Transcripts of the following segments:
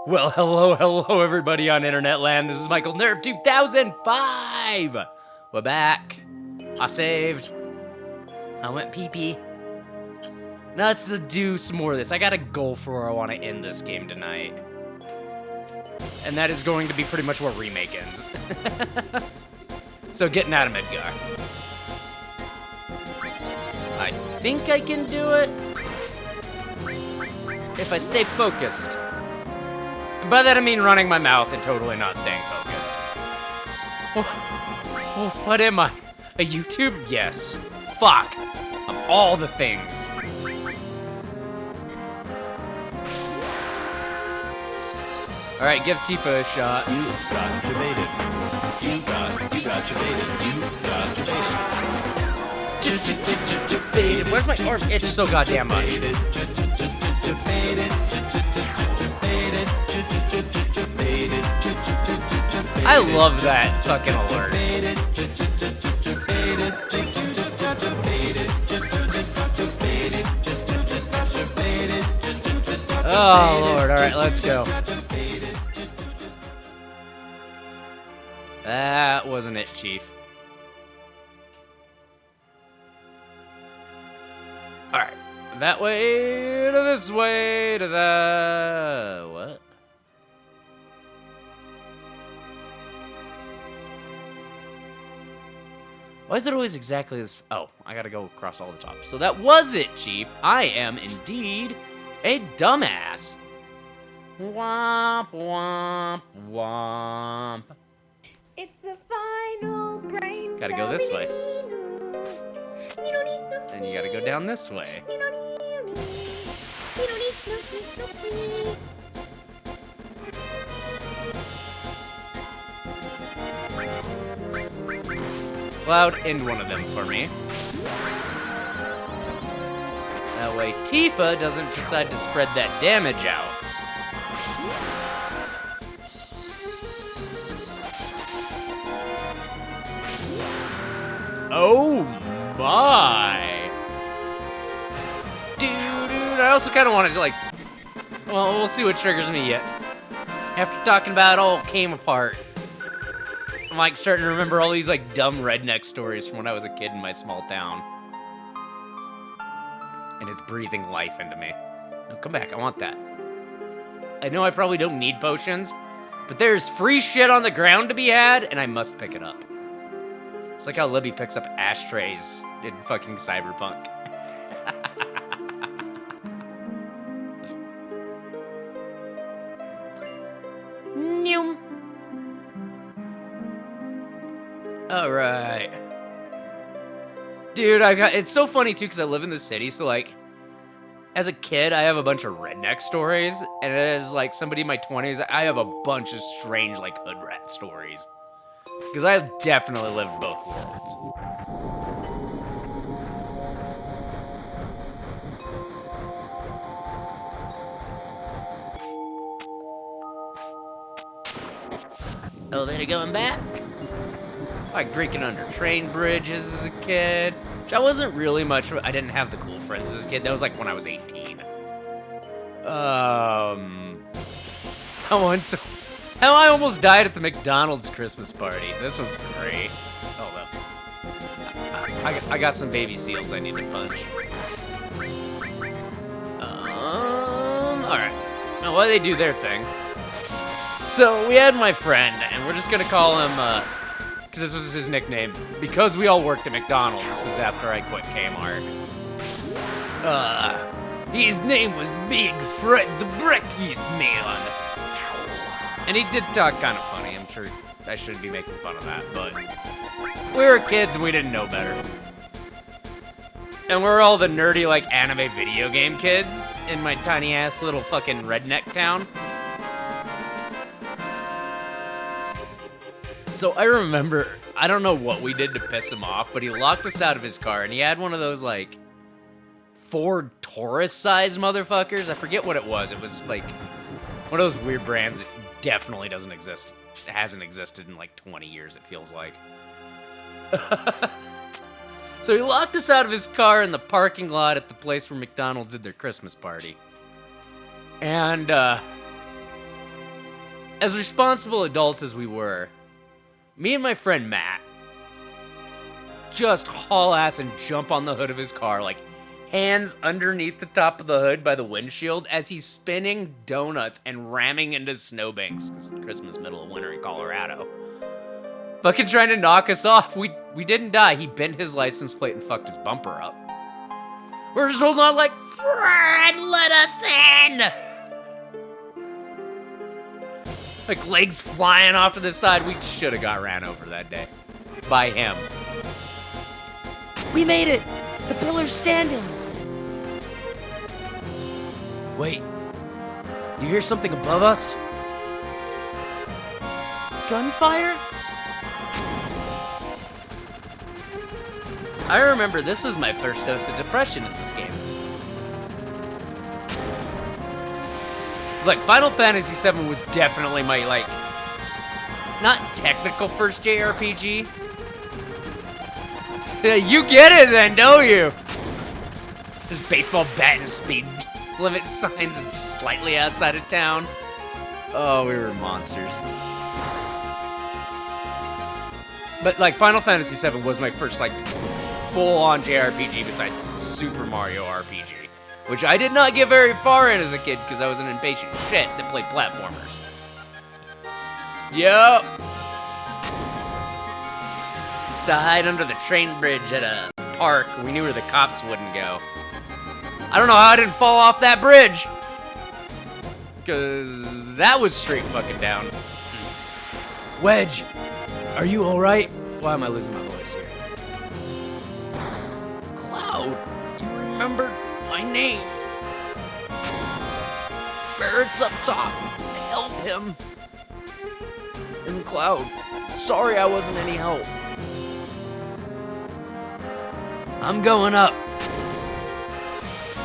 Well, hello, everybody on internet land. This is Michael Nerf 2005. We're back. I saved. I went pee-pee. Now let's do some more of this. I got a goal for where I want to end this game tonight. And that is going to be pretty much where Remake ends. So getting out of Midgar. I think I can do it. If I stay focused. And by that I mean running my mouth and totally not staying focused. Oh, what am I? A YouTube? Yes. Fuck. Of all the things. Alright, give Tifa a shot. You got debated. You got debated. Where's my arm itch so goddamn much? I love that fucking alert. Oh lord, alright, let's go. That wasn't it, Chief. Alright, that way to this way to the... what? Why is it always exactly this? Oh, I gotta go across all the top. So that was it, Chief. I am indeed a dumbass. Womp, womp, womp. It's the final brain. Gotta go this way. And you gotta go down this way. Cloud, end one of them for me. That way Tifa doesn't decide to spread that damage out. Oh my! Dude, I also kind of wanted to like... well, we'll see what triggers me yet. After talking about it all came apart. I'm like starting to remember all these like dumb redneck stories from when I was a kid in my small town. And it's breathing life into me. No, come back, I want that. I know I probably don't need potions, but there's free shit on the ground to be had, and I must pick it up. It's like how Libby picks up ashtrays in fucking Cyberpunk. Noom. Alright. Dude, it's so funny too, because I live in the city, so like, as a kid, I have a bunch of redneck stories, and as like somebody in my 20s, I have a bunch of strange like hood rat stories. Because I have definitely lived both worlds. Elevator going back. Like drinking under train bridges as a kid. Which I wasn't really much, I didn't have the cool friends as a kid. That was like when I was 18. How I almost died at the McDonald's Christmas party. This one's great. Hold up. I got some baby seals I need to punch. Alright. Now, while they do their thing. So, we had my friend, and we're just gonna call him, because this was his nickname. Because we all worked at McDonald's. This was after I quit Kmart. His name was Big Fred the Breakfast Man. And he did talk kind of funny. I'm sure I shouldn't be making fun of that, but we were kids and we didn't know better. And we're all the nerdy, like, anime video game kids in my tiny-ass little fucking redneck town. So I remember, I don't know what we did to piss him off, but he locked us out of his car, and he had one of those, like, Ford Taurus-sized motherfuckers. I forget what it was. It was, like, one of those weird brands that definitely doesn't exist. It hasn't existed in, like, 20 years, it feels like. So he locked us out of his car in the parking lot at the place where McDonald's did their Christmas party. And, as responsible adults as we were, me and my friend Matt just haul ass and jump on the hood of his car, like hands underneath the top of the hood by the windshield as he's spinning donuts and ramming into snowbanks, because Christmas, middle of winter in Colorado. Fucking trying to knock us off. We didn't die. He bent his license plate and fucked his bumper up. We're just holding on like, Fred, let us in! Like legs flying off to the side. We should have got ran over that day. By him. We made it! The pillar's standing! Wait. You hear something above us? Gunfire? I remember this was my first dose of depression in this game. It's like Final Fantasy VII was definitely my, like, not technical first JRPG. You get it then, don't you? There's baseball bat and speed limit signs just slightly outside of town. Oh, we were monsters. But, like, Final Fantasy VII was my first, like, full-on JRPG besides Super Mario RPG, which I did not get very far in as a kid because I was an impatient shit that played platformers. Yup. Used to hide under the train bridge at a park. We knew where the cops wouldn't go. I don't know how I didn't fall off that bridge, because that was straight fucking down. Wedge, are you alright? Why am I losing my voice here? Cloud, you remembered my name. Barrett's up top. Help him. And Cloud, sorry I wasn't any help. I'm going up.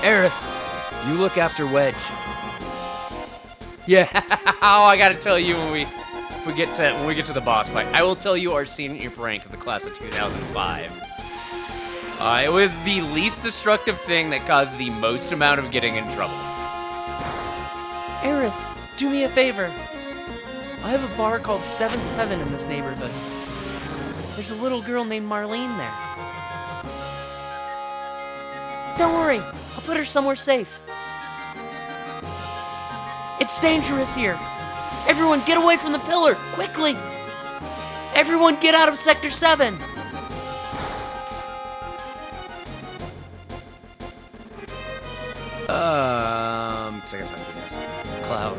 Aerith, you look after Wedge. Yeah, I gotta tell you when we get to the boss fight. I will tell you our senior rank of the class of 2005. It was the least destructive thing that caused the most amount of getting in trouble. Aerith, do me a favor. I have a bar called Seventh Heaven in this neighborhood. There's a little girl named Marlene there. Don't worry, I'll put her somewhere safe. It's dangerous here. Everyone get away from the pillar, quickly! Everyone get out of Sector 7! Cloud,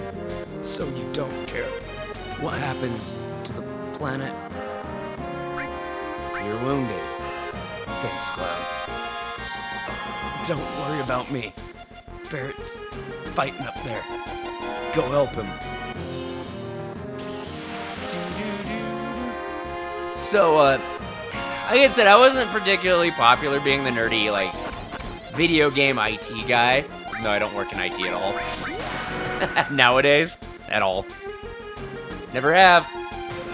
so you don't care what happens to the planet? You're wounded. Thanks, Cloud. Don't worry about me. Barrett's fighting up there. Go help him. So, like I said, I wasn't particularly popular being the nerdy, like, video game IT guy. No, I don't work in IT at all. Nowadays, at all. Never have.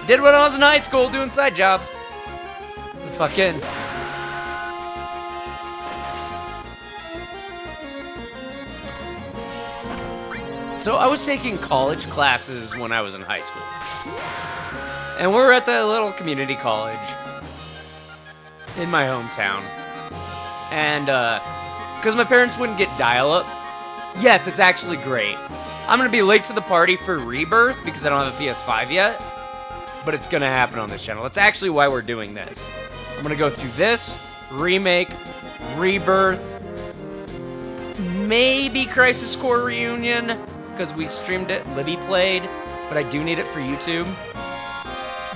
Did when I was in high school doing side jobs. Fucking. So I was taking college classes when I was in high school. And we're at the little community college in my hometown. And, because my parents wouldn't get dial-up. Yes, it's actually great. I'm going to be late to the party for Rebirth because I don't have a PS5 yet. But it's going to happen on this channel. That's actually why we're doing this. I'm going to go through this, Remake, Rebirth, maybe Crisis Core Reunion, because we streamed it, Libby played, but I do need it for YouTube.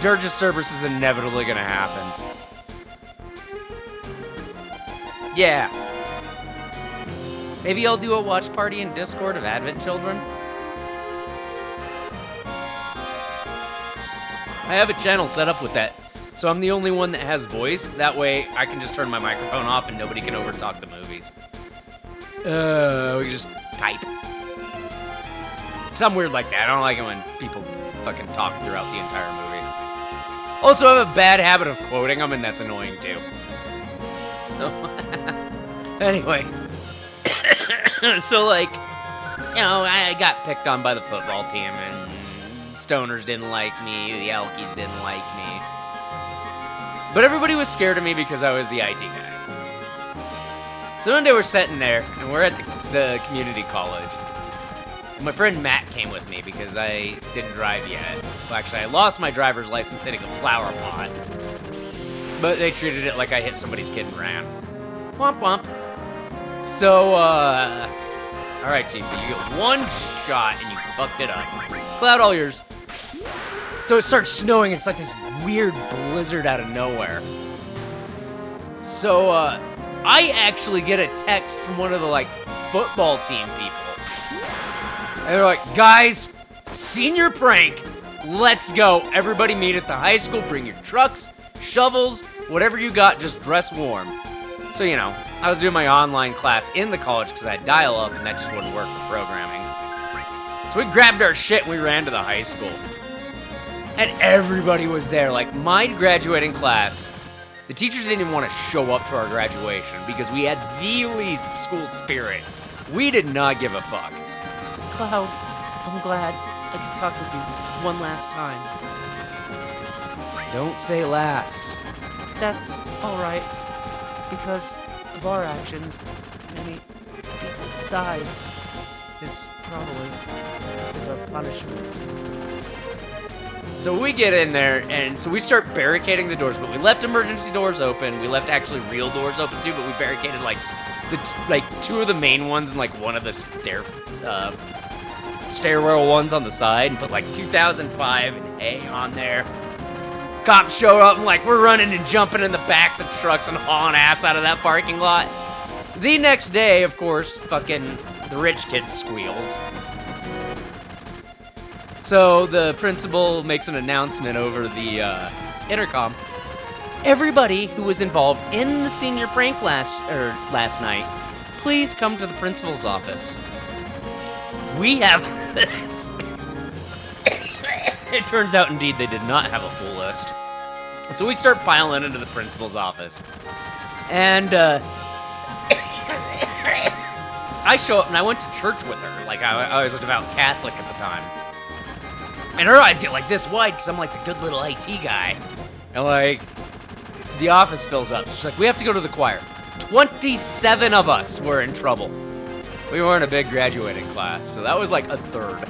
Dirge of Cerberus is inevitably going to happen. Yeah. Maybe I'll do a watch party in Discord of Advent Children. I have a channel set up with that, so I'm the only one that has voice. That way, I can just turn my microphone off and nobody can overtalk the movies. We can just type. Something weird like that. I don't like it when people fucking talk throughout the entire movie. Also, I have a bad habit of quoting them, and that's annoying too. Anyway. So, like, you know, I got picked on by the football team, and stoners didn't like me, the alkies didn't like me. But everybody was scared of me because I was the IT guy. So one day we're sitting there, and we're at the community college. And my friend Matt came with me because I didn't drive yet. Well, actually, I lost my driver's license hitting a flower pot. But they treated it like I hit somebody's kid and ran. Womp womp. So, alright, Tifa, you get one shot and you fucked it up. Cloud, all yours. So it starts snowing, it's like this weird blizzard out of nowhere. So, I actually get a text from one of the, like, football team people. And they're like, guys, senior prank, let's go. Everybody meet at the high school, bring your trucks, shovels, whatever you got, just dress warm. So, you know, I was doing my online class in the college because I had dial-up and that just wouldn't work for programming. So we grabbed our shit and we ran to the high school. And everybody was there. Like, my graduating class, the teachers didn't even want to show up to our graduation because we had the least school spirit. We did not give a fuck. Cloud, I'm glad I could talk with you one last time. Don't say last. That's alright. Because of our actions, many people died. This probably is our punishment. So we get in there, and so we start barricading the doors, but we left emergency doors open. We left actually real doors open too, but we barricaded like two of the main ones and like one of the stairwell ones on the side, and put like 2005 and A on there. Cops show up and like we're running and jumping in the backs of trucks and hauling ass out of that parking lot. The next day, of course, fucking the rich kid squeals. So the principal makes an announcement over the intercom. Everybody who was involved in the senior prank last night, please come to the principal's office. We have a list. It turns out, indeed, they did not have a full list. So we start piling into the principal's office. And I show up, and I went to church with her. Like, I was a devout Catholic at the time. And her eyes get like this wide because I'm like the good little IT guy. And like, the office fills up. She's like, we have to go to the choir. 27 of us were in trouble. We weren't a big graduating class, so that was like a third,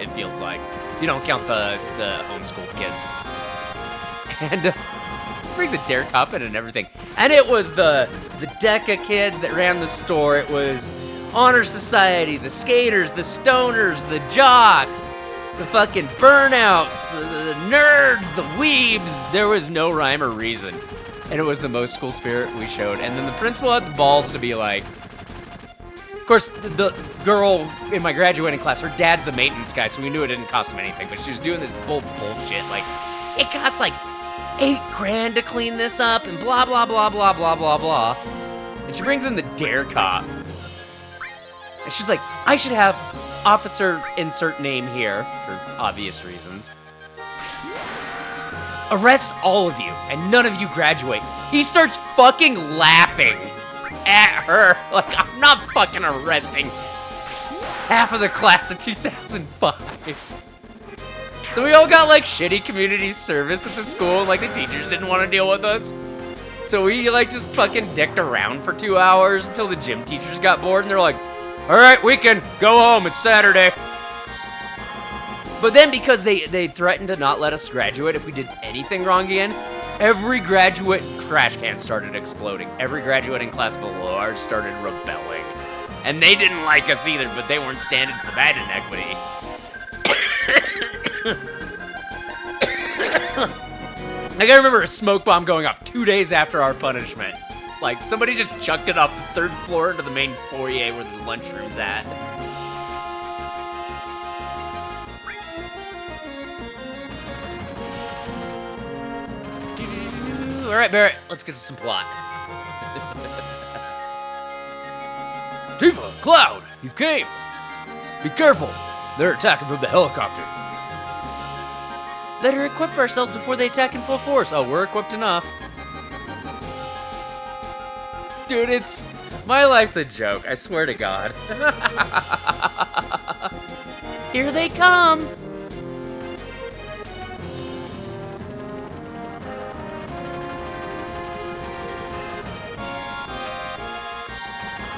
it feels like. You don't count the homeschooled kids. And bring the dare cup in and everything. And it was the DECA kids that ran the store. It was Honor Society, the skaters, the stoners, the jocks, the fucking burnouts, the nerds, the weebs. There was no rhyme or reason. And it was the most school spirit we showed. And then the principal had the balls to be like, of course, the girl in my graduating class, her dad's the maintenance guy, so we knew it didn't cost him anything, but she was doing this bullshit, like, it costs like $8 grand to clean this up, and blah, blah, blah, blah, blah, blah, blah. And she brings in the dare cop. And she's like, I should have officer insert name here, for obvious reasons. Arrest all of you, and none of you graduate. He starts fucking laughing at her. Like, I'm not fucking arresting half of the class of 2005. So we all got, like, shitty community service at the school, and, like, the teachers didn't want to deal with us. So we, like, just fucking dicked around for 2 hours until the gym teachers got bored, and they're like, all right, we can go home, it's Saturday. But then because they threatened to not let us graduate if we did anything wrong again, every graduate trash can started exploding. Every graduating class below ours started rebelling. And they didn't like us either, but they weren't standing for that inequity. I gotta remember a smoke bomb going off 2 days after our punishment. Like, somebody just chucked it off the 3rd floor into the main foyer where the lunchroom's at. All right, Barrett, let's get to some plot. Tifa, Cloud, you came. Be careful. They're attacking from the helicopter. Better equip ourselves before they attack in full force. Oh, we're equipped enough. Dude, my life's a joke, I swear to God. Here they come.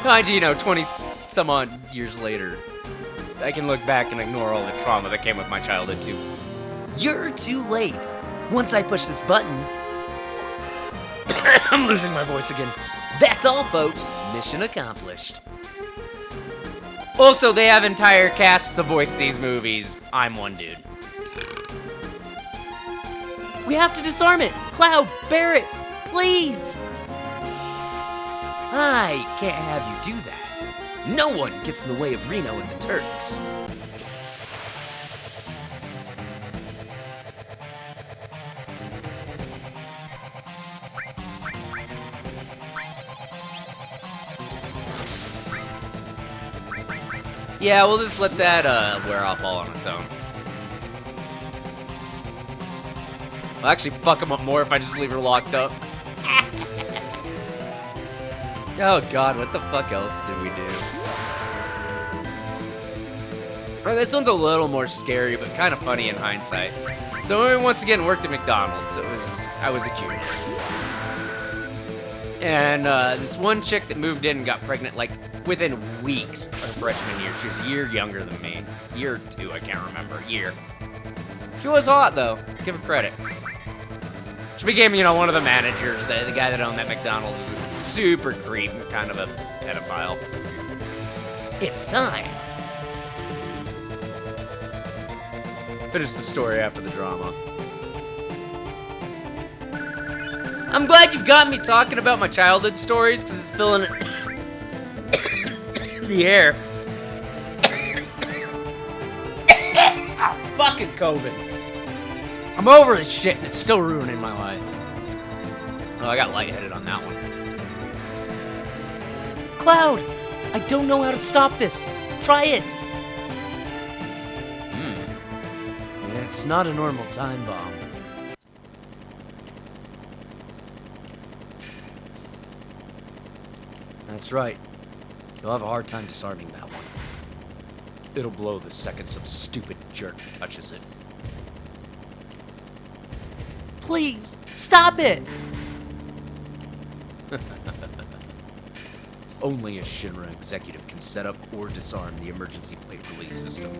Mind you, 20 some odd years later, I can look back and ignore all the trauma that came with my childhood too. You're too late. Once I push this button, I'm losing my voice again. That's all, folks. Mission accomplished. Also, they have entire casts to voice these movies. I'm one dude. We have to disarm it. Cloud, Barrett, please. I can't have you do that. No one gets in the way of Reno and the Turks. Yeah, we'll just let that wear off all on its own. I'll actually fuck him up more if I just leave her locked up. Oh god, what the fuck else did we do? Alright, this one's a little more scary, but kind of funny in hindsight. So we once again worked at McDonald's. I was a junior. And this one chick that moved in got pregnant like within weeks of her freshman year. She was a year younger than me. Year or two, I can't remember. Year. She was hot though. Give her credit. She became, one of the managers. The guy that owned that McDonald's was a super creep, kind of a pedophile. It's time. Finish the story after the drama. I'm glad you've got me talking about my childhood stories, because it's filling the air. Ah, fucking COVID. I'm over this shit, and it's still ruining my life. Oh, I got lightheaded on that one. Cloud, I don't know how to stop this. Try it. It's not a normal time bomb. That's right. You'll have a hard time disarming that one. It'll blow the second some stupid jerk touches it. Please, stop it. Only a Shinra executive can set up or disarm the emergency plate release system.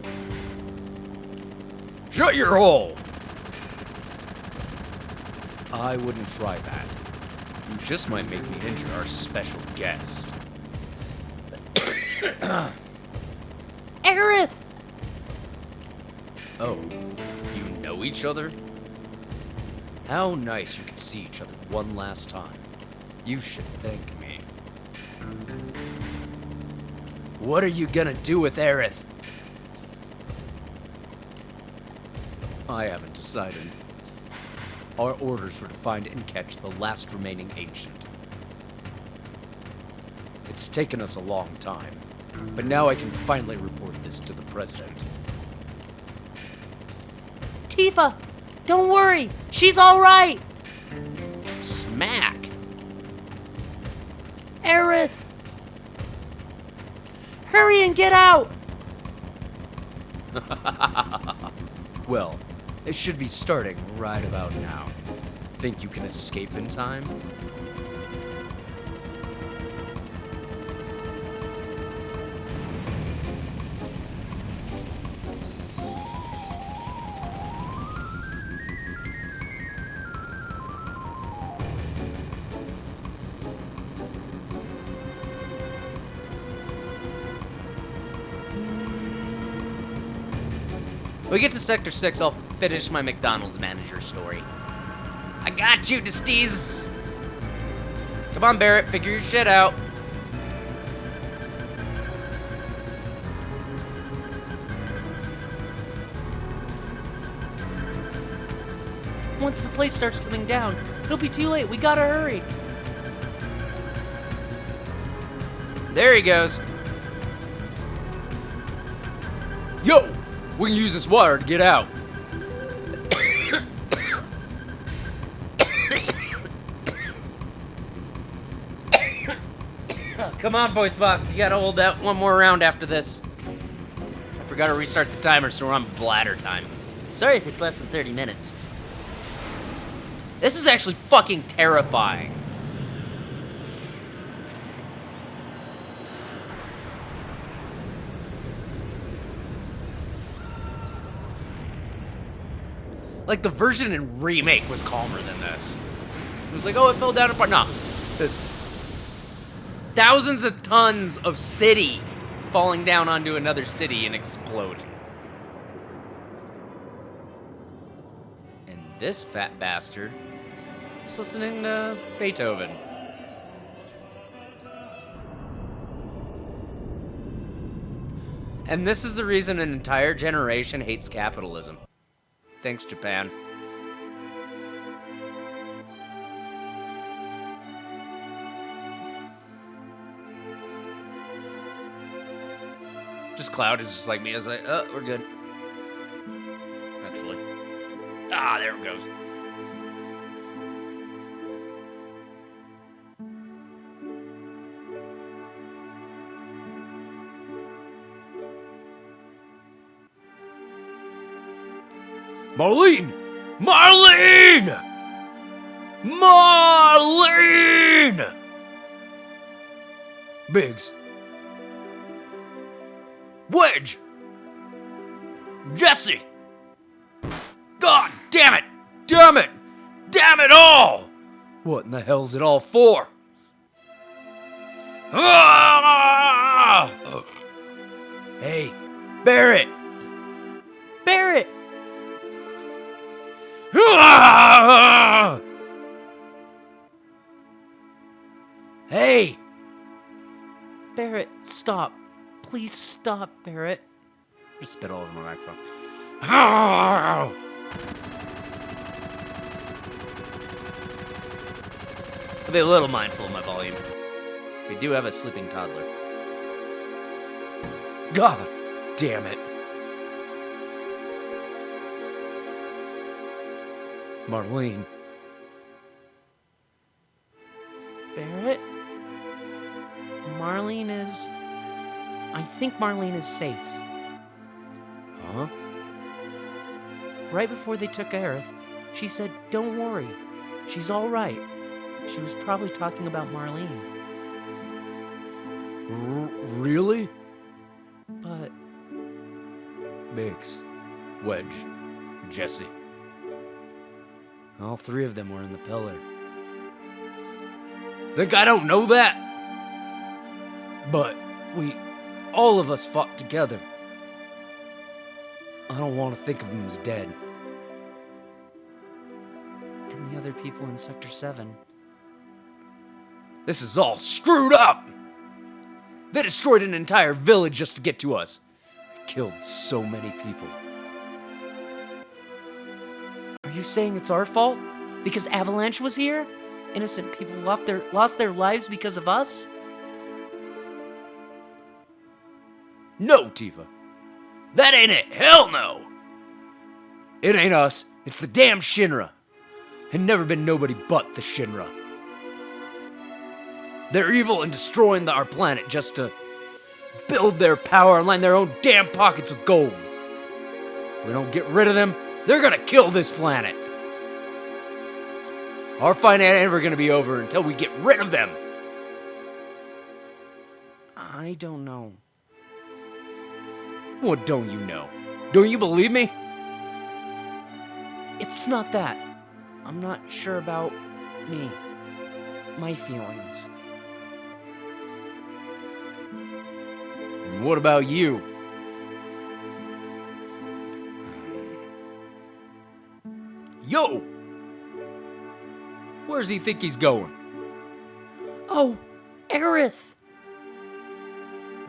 Shut your hole! I wouldn't try that. You just might make me injure our special guest. Aerith! Oh, you know each other? How nice you can see each other one last time. You should thank me. What are you gonna do with Aerith? I haven't decided. Our orders were to find and catch the last remaining ancient. It's taken us a long time, but now I can finally report this to the president. Tifa, don't worry. She's all right. Smack! Aerith! Hurry and get out! Well, it should be starting right about now. Think you can escape in time? When we get to Sector 6, I'll finish my McDonald's manager story. I got you, Desteez! Come on, Barrett, figure your shit out. Once the place starts coming down, it'll be too late. We gotta hurry. There he goes. Yo! We can use this water to get out. Come on, voice box. You gotta hold out one more round after this. I forgot to restart the timer, so we're on bladder time. Sorry if it's less than 30 minutes. This is actually fucking terrifying. Like, the version in Remake was calmer than this. It was like, oh, it fell down apart. No. This thousands of tons of city falling down onto another city and exploding. And this fat bastard is listening to Beethoven. And this is the reason an entire generation hates capitalism. Thanks, Japan. Just Cloud is just like me. I was like, oh, we're good. Actually. Ah, there it goes. Marlene! Marlene! Marlene! Biggs. Wedge! Jesse! God damn it! Damn it! Damn it all! What in the hell's it all for? Ah! Hey, Barrett! Barrett! Ah! Hey! Barrett, stop. Please stop, Barrett. Just spit all over my microphone. Ah! I'll be a little mindful of my volume. We do have a sleeping toddler. God damn it. Marlene. Barrett? Marlene is... I think Marlene is safe. Huh? Right before they took Aerith, she said, don't worry, she's all right. She was probably talking about Marlene. Really? But... Biggs, Wedge, Jesse. All three of them were in the pillar. Think I don't know that? But all of us fought together. I don't want to think of them as dead. And the other people in Sector 7. This is all screwed up! They destroyed an entire village just to get to us. Killed so many people. Are you saying it's our fault? Because Avalanche was here? Innocent people lost their lives because of us? No, Tifa. That ain't it. Hell no. It ain't us. It's the damn Shinra. And never been nobody but the Shinra. They're evil and destroying our planet just to build their power and line their own damn pockets with gold. If we don't get rid of them, they're gonna kill this planet. Our fight ain't ever gonna be over until we get rid of them. I don't know. What don't you know? Don't you believe me? It's not that. I'm not sure about me. My feelings. And what about you? Yo! Where's he think he's going? Oh, Aerith!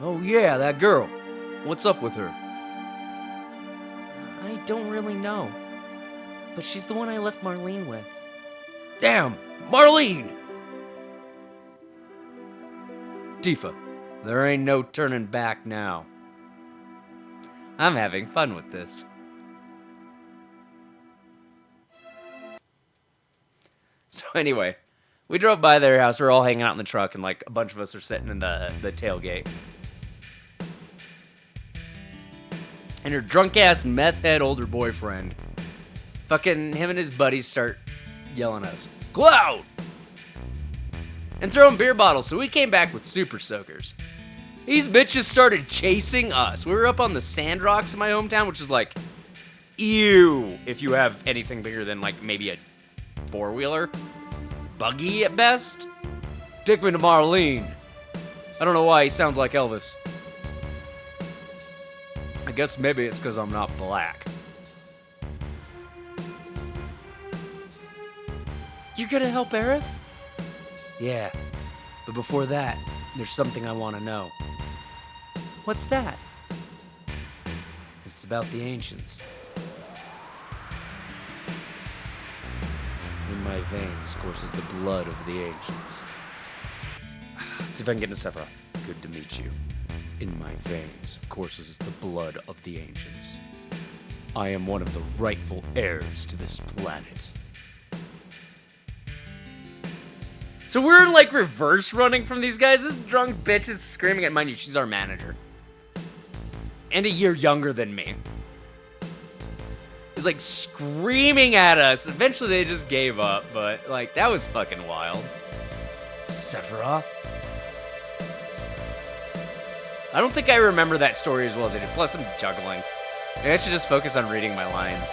Oh yeah, that girl. What's up with her? I don't really know. But she's the one I left Marlene with. Damn, Marlene! Tifa, there ain't no turning back now. I'm having fun with this. So anyway, we drove by their house. We're all hanging out in the truck, and like a bunch of us are sitting in the tailgate. And her drunk-ass meth-head older boyfriend, fucking him and his buddies start yelling at us, Cloud! And throwing beer bottles, so we came back with super soakers. These bitches started chasing us. We were up on the sand rocks in my hometown, which is like ew if you have anything bigger than, like, maybe a four-wheeler. Buggy at best. Take me to Marlene. I don't know why he sounds like Elvis. I guess maybe it's because I'm not black. You're gonna help Aerith? Yeah, but before that, there's something I want to know. What's that? It's about the ancients. In my veins courses the blood of the ancients. Let's see if I can get into Cetra. Good to meet you. In my veins courses the blood of the ancients. I am one of the rightful heirs to this planet. So we're like reverse running from these guys. This drunk bitch is screaming at, mind you, she's our manager. And a year younger than me. He's like screaming at us. Eventually they just gave up, but like that was fucking wild. Sephiroth? I don't think I remember that story as well as I did. Plus I'm juggling. Maybe I should just focus on reading my lines.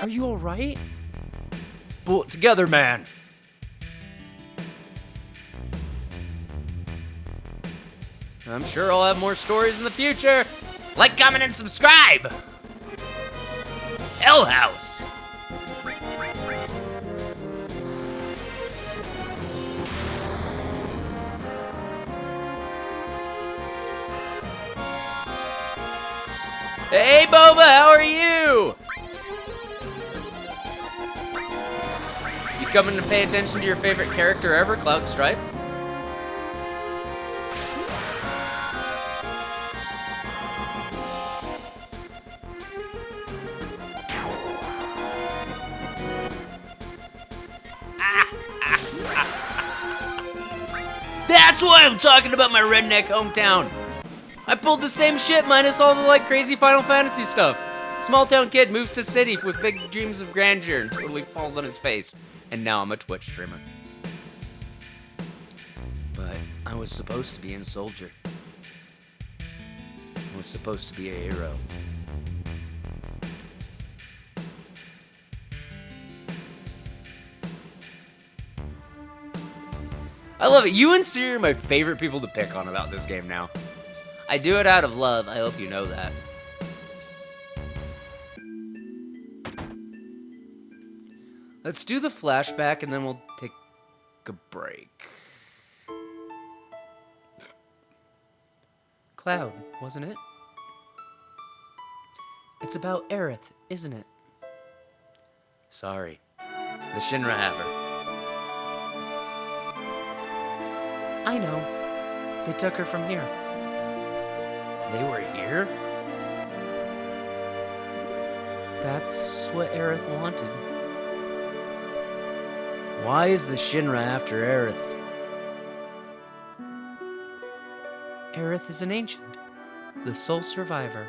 Are you alright? Pull it together, man. I'm sure I'll have more stories in the future. Like, comment, and subscribe! Hell House! Hey, Boba, how are you? You coming to pay attention to your favorite character ever, Cloud Strife? That's why I'm talking about my redneck hometown. I pulled the same shit minus all the like crazy Final Fantasy stuff. Small town kid moves to city with big dreams of grandeur and totally falls on his face. And now I'm a Twitch streamer. But I was supposed to be in Soldier. I was supposed to be a hero. I love it. You and Siri are my favorite people to pick on about this game now. I do it out of love. I hope you know that. Let's do the flashback and then we'll take a break. Cloud, wasn't it? It's about Aerith, isn't it? Sorry. The Shinra have her. I know. They took her from here. They were here? That's what Aerith wanted. Why is the Shinra after Aerith? Aerith is an ancient, the sole survivor.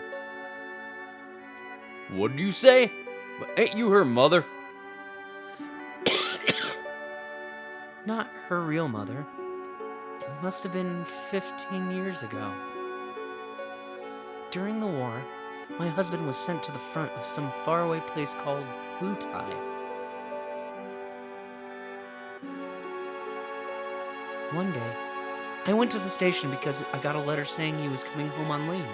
What do you say? But ain't you her mother? Not her real mother. It must have been 15 years ago. During the war, my husband was sent to the front of some faraway place called Wutai. One day, I went to the station because I got a letter saying he was coming home on leave.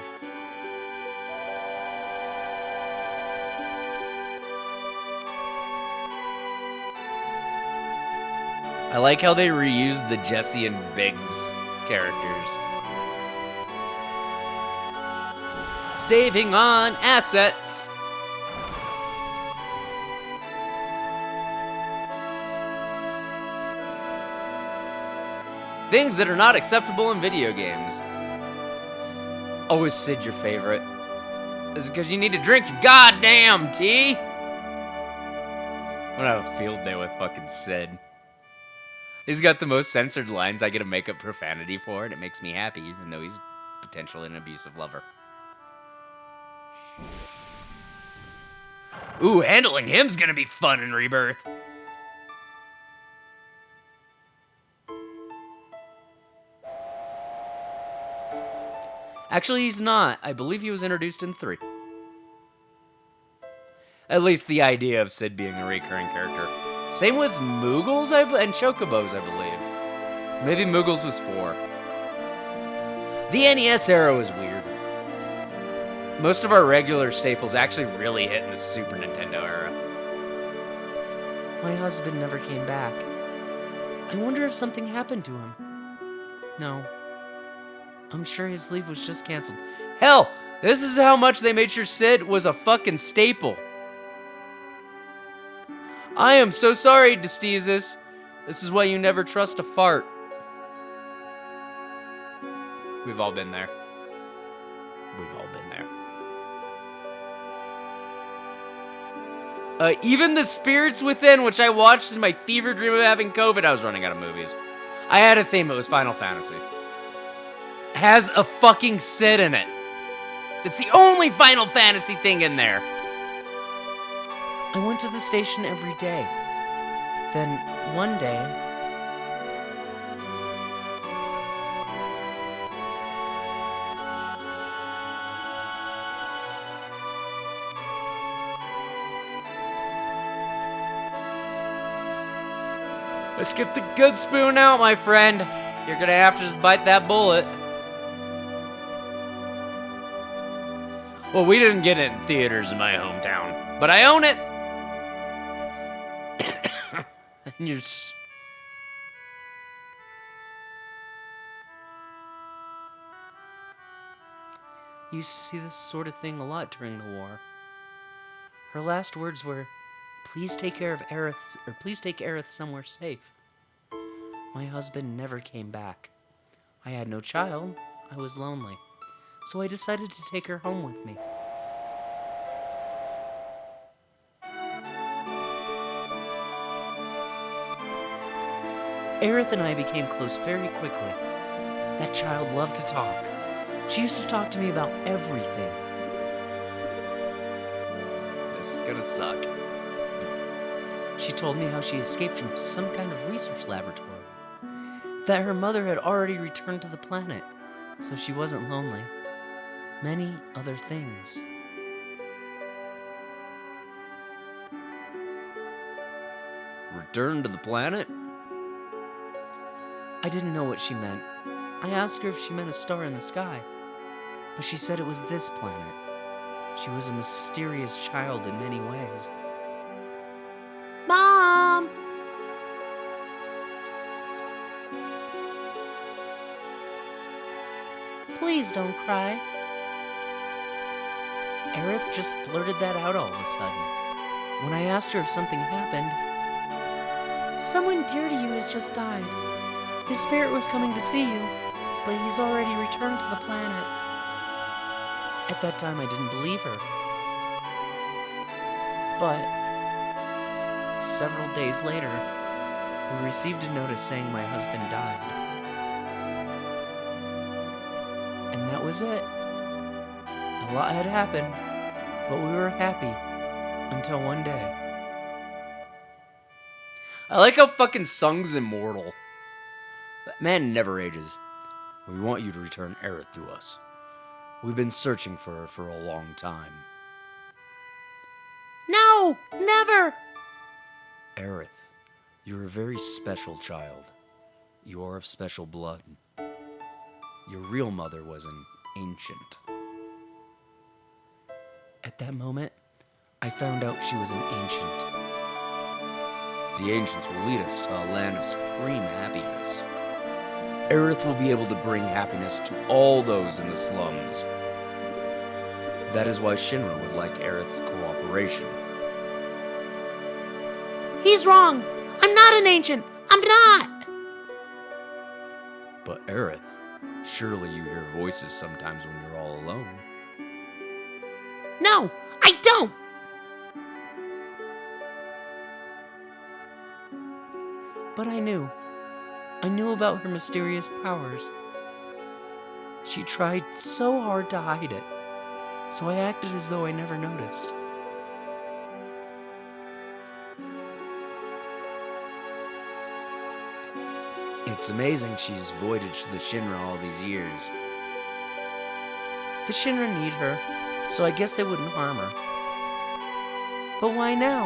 I like how they reused the Jesse and Biggs characters. Saving on assets. Things that are not acceptable in video games. Always Sid your favorite. Is it because you need to drink your goddamn tea? I'm gonna have a field day with fucking Sid. He's got the most censored lines I get to make up profanity for, and it makes me happy, even though he's potentially an abusive lover. Ooh, handling him's gonna be fun in Rebirth. Actually, he's not. I believe he was introduced in 3. At least the idea of Sid being a recurring character. Same with Moogles and Chocobos, I believe. Maybe Moogles was 4. The NES era was weird. Most of our regular staples actually really hit in the Super Nintendo era. My husband never came back. I wonder if something happened to him. No. I'm sure his leave was just canceled. Hell, this is how much they made sure Sid was a fucking staple. I am so sorry, Destesis. This is why you never trust a fart. We've all been there. We've all been there. Even The Spirits Within, which I watched in my fever dream of having COVID, I was running out of movies. I had a theme, it was Final Fantasy. Has a fucking Sid in it. It's the only Final Fantasy thing in there. I went to the station every day. Then, one day... Let's get the good spoon out, my friend. You're gonna have to just bite that bullet. Well, we didn't get it in theaters in my hometown, but I own it. And you're just... used to see this sort of thing a lot during the war. Her last words were, please take care of Aerith, or please take Aerith somewhere safe. My husband never came back. I had no child, I was lonely, so I decided to take her home with me. Aerith and I became close very quickly. That child loved to talk. She used to talk to me about everything. This is gonna suck. She told me how she escaped from some kind of research laboratory. That her mother had already returned to the planet, so she wasn't lonely. Many other things. Return to the planet? I didn't know what she meant. I asked her if she meant a star in the sky, but she said it was this planet. She was a mysterious child in many ways. Mom! Please don't cry. Aerith just blurted that out all of a sudden. When I asked her if something happened, someone dear to you has just died. His spirit was coming to see you, but he's already returned to the planet. At that time, I didn't believe her. But several days later, we received a notice saying my husband died. And that was it. A lot had happened, but we were happy until one day. I like how fucking Sung's immortal. That man never ages. We want you to return Aerith to us. We've been searching for her for a long time. No! Never! Aerith, you're a very special child. You are of special blood. Your real mother was an ancient. At that moment, I found out she was an ancient. The ancients will lead us to a land of supreme happiness. Aerith will be able to bring happiness to all those in the slums. That is why Shinra would like Aerith's cooperation. He's wrong! I'm not an ancient! I'm not! But Aerith, surely you hear voices sometimes when you're all alone. No, I don't! But I knew. I knew about her mysterious powers. She tried so hard to hide it, so I acted as though I never noticed. It's amazing she's avoided the Shinra all these years. The Shinra need her, so I guess they wouldn't harm her. But why now?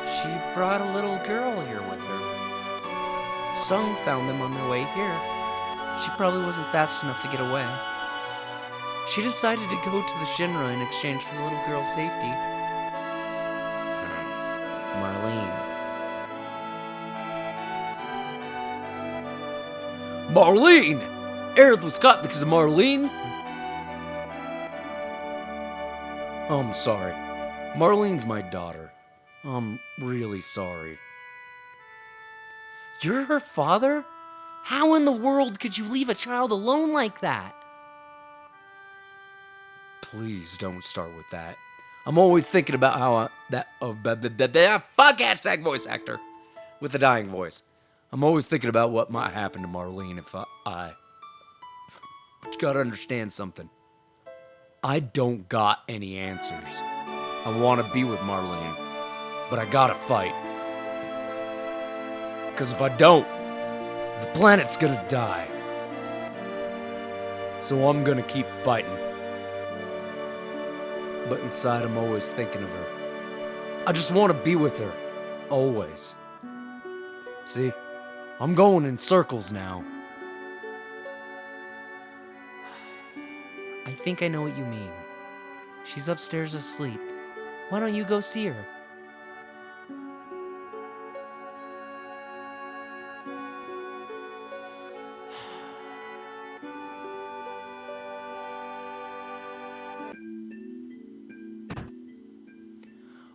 She brought a little girl here with her. Sung found them on their way here. She probably wasn't fast enough to get away. She decided to go to the Shinra in exchange for the little girl's safety. Marlene. Marlene! Aerith was caught because of Marlene? I'm sorry. Marlene's my daughter. I'm really sorry. You're her father? How in the world could you leave a child alone like that? Please don't start with that. I'm always thinking about how fuck hashtag voice actor with a dying voice. I'm always thinking about what might happen to Marlene if I But you gotta understand something. I don't got any answers. I want to be with Marlene, but I gotta fight. Because if I don't, the planet's gonna die. So I'm gonna keep fighting. But inside, I'm always thinking of her. I just want to be with her. Always. See, I'm going in circles now. I think I know what you mean. She's upstairs asleep. Why don't you go see her?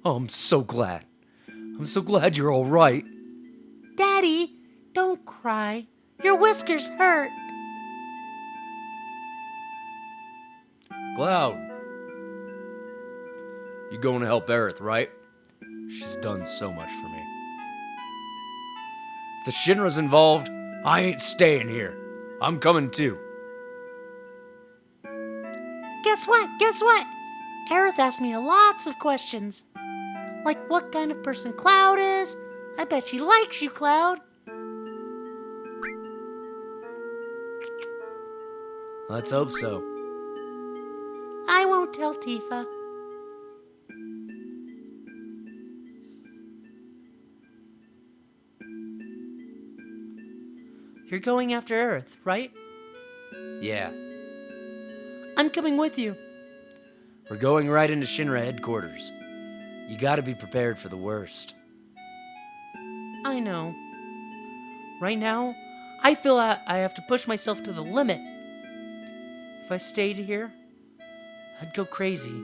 Oh, I'm so glad. I'm so glad you're all right. Daddy, don't cry. Your whiskers hurt. Cloud. You going to help Aerith, right? She's done so much for me. If the Shinra's involved, I ain't staying here. I'm coming too. Guess what? Guess what? Aerith asked me lots of questions. Like what kind of person Cloud is. I bet she likes you, Cloud. Let's hope so. I won't tell Tifa. You're going after Aerith, right? Yeah. I'm coming with you. We're going right into Shinra headquarters. You gotta be prepared for the worst. I know. Right now, I feel I have to push myself to the limit. If I stayed here, I'd go crazy.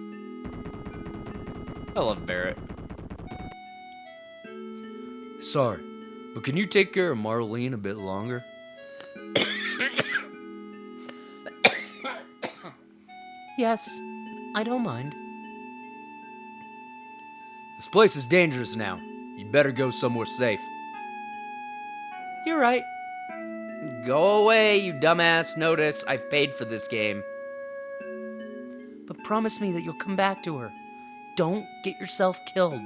I love Barrett. Sorry, but can you take care of Marlene a bit longer? Yes, I don't mind. This place is dangerous now. You better go somewhere safe. You're right. Go away, you dumbass. Notice I've paid for this game. But promise me that you'll come back to her. Don't get yourself killed.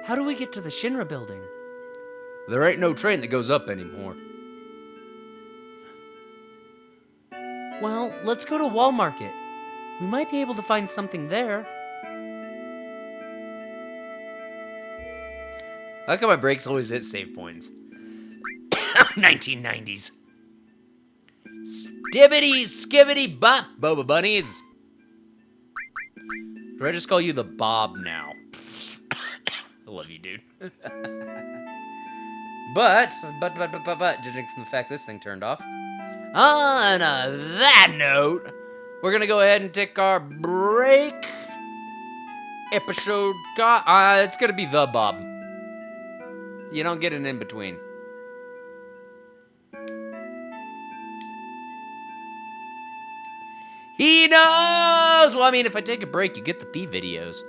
How do we get to the Shinra building? There ain't no train that goes up anymore. Well, let's go to Wall Market. We might be able to find something there. I like how my brakes always hit save points. 1990s. Stibbity, skibbity, bop, boba bunnies. Do I just call you the Bob now? I love you, dude. But, judging from the fact this thing turned off. On that note, we're gonna go ahead and take our break. Episode, it's gonna be the Bob. You don't get an in between. He knows! Well, I mean, if I take a break, you get the P videos.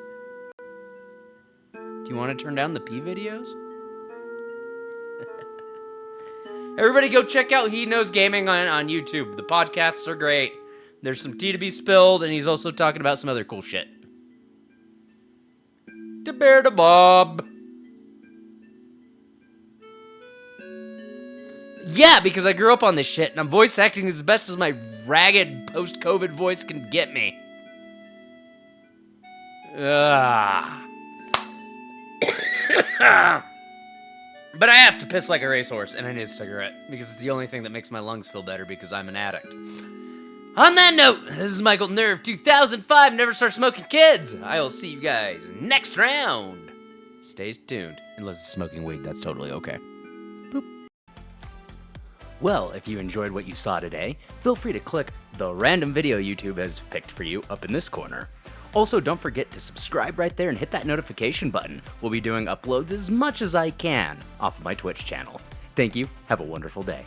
Do you want to turn down the P videos? Everybody go check out He Knows Gaming on YouTube. The podcasts are great. There's some tea to be spilled, and he's also talking about some other cool shit. To bear to Bob. Yeah, because I grew up on this shit, and I'm voice acting as best as my ragged post-COVID voice can get me. But I have to piss like a racehorse, and I need a cigarette, because it's the only thing that makes my lungs feel better, because I'm an addict. On that note, this is Michael Nerve 2005, Never Start Smoking Kids. I will see you guys next round. Stay tuned. Unless it's smoking weed, that's totally okay. Boop. Well, if you enjoyed what you saw today, feel free to click the random video YouTube has picked for you up in this corner. Also, don't forget to subscribe right there and hit that notification button. We'll be doing uploads as much as I can off of my Twitch channel. Thank you. Have a wonderful day.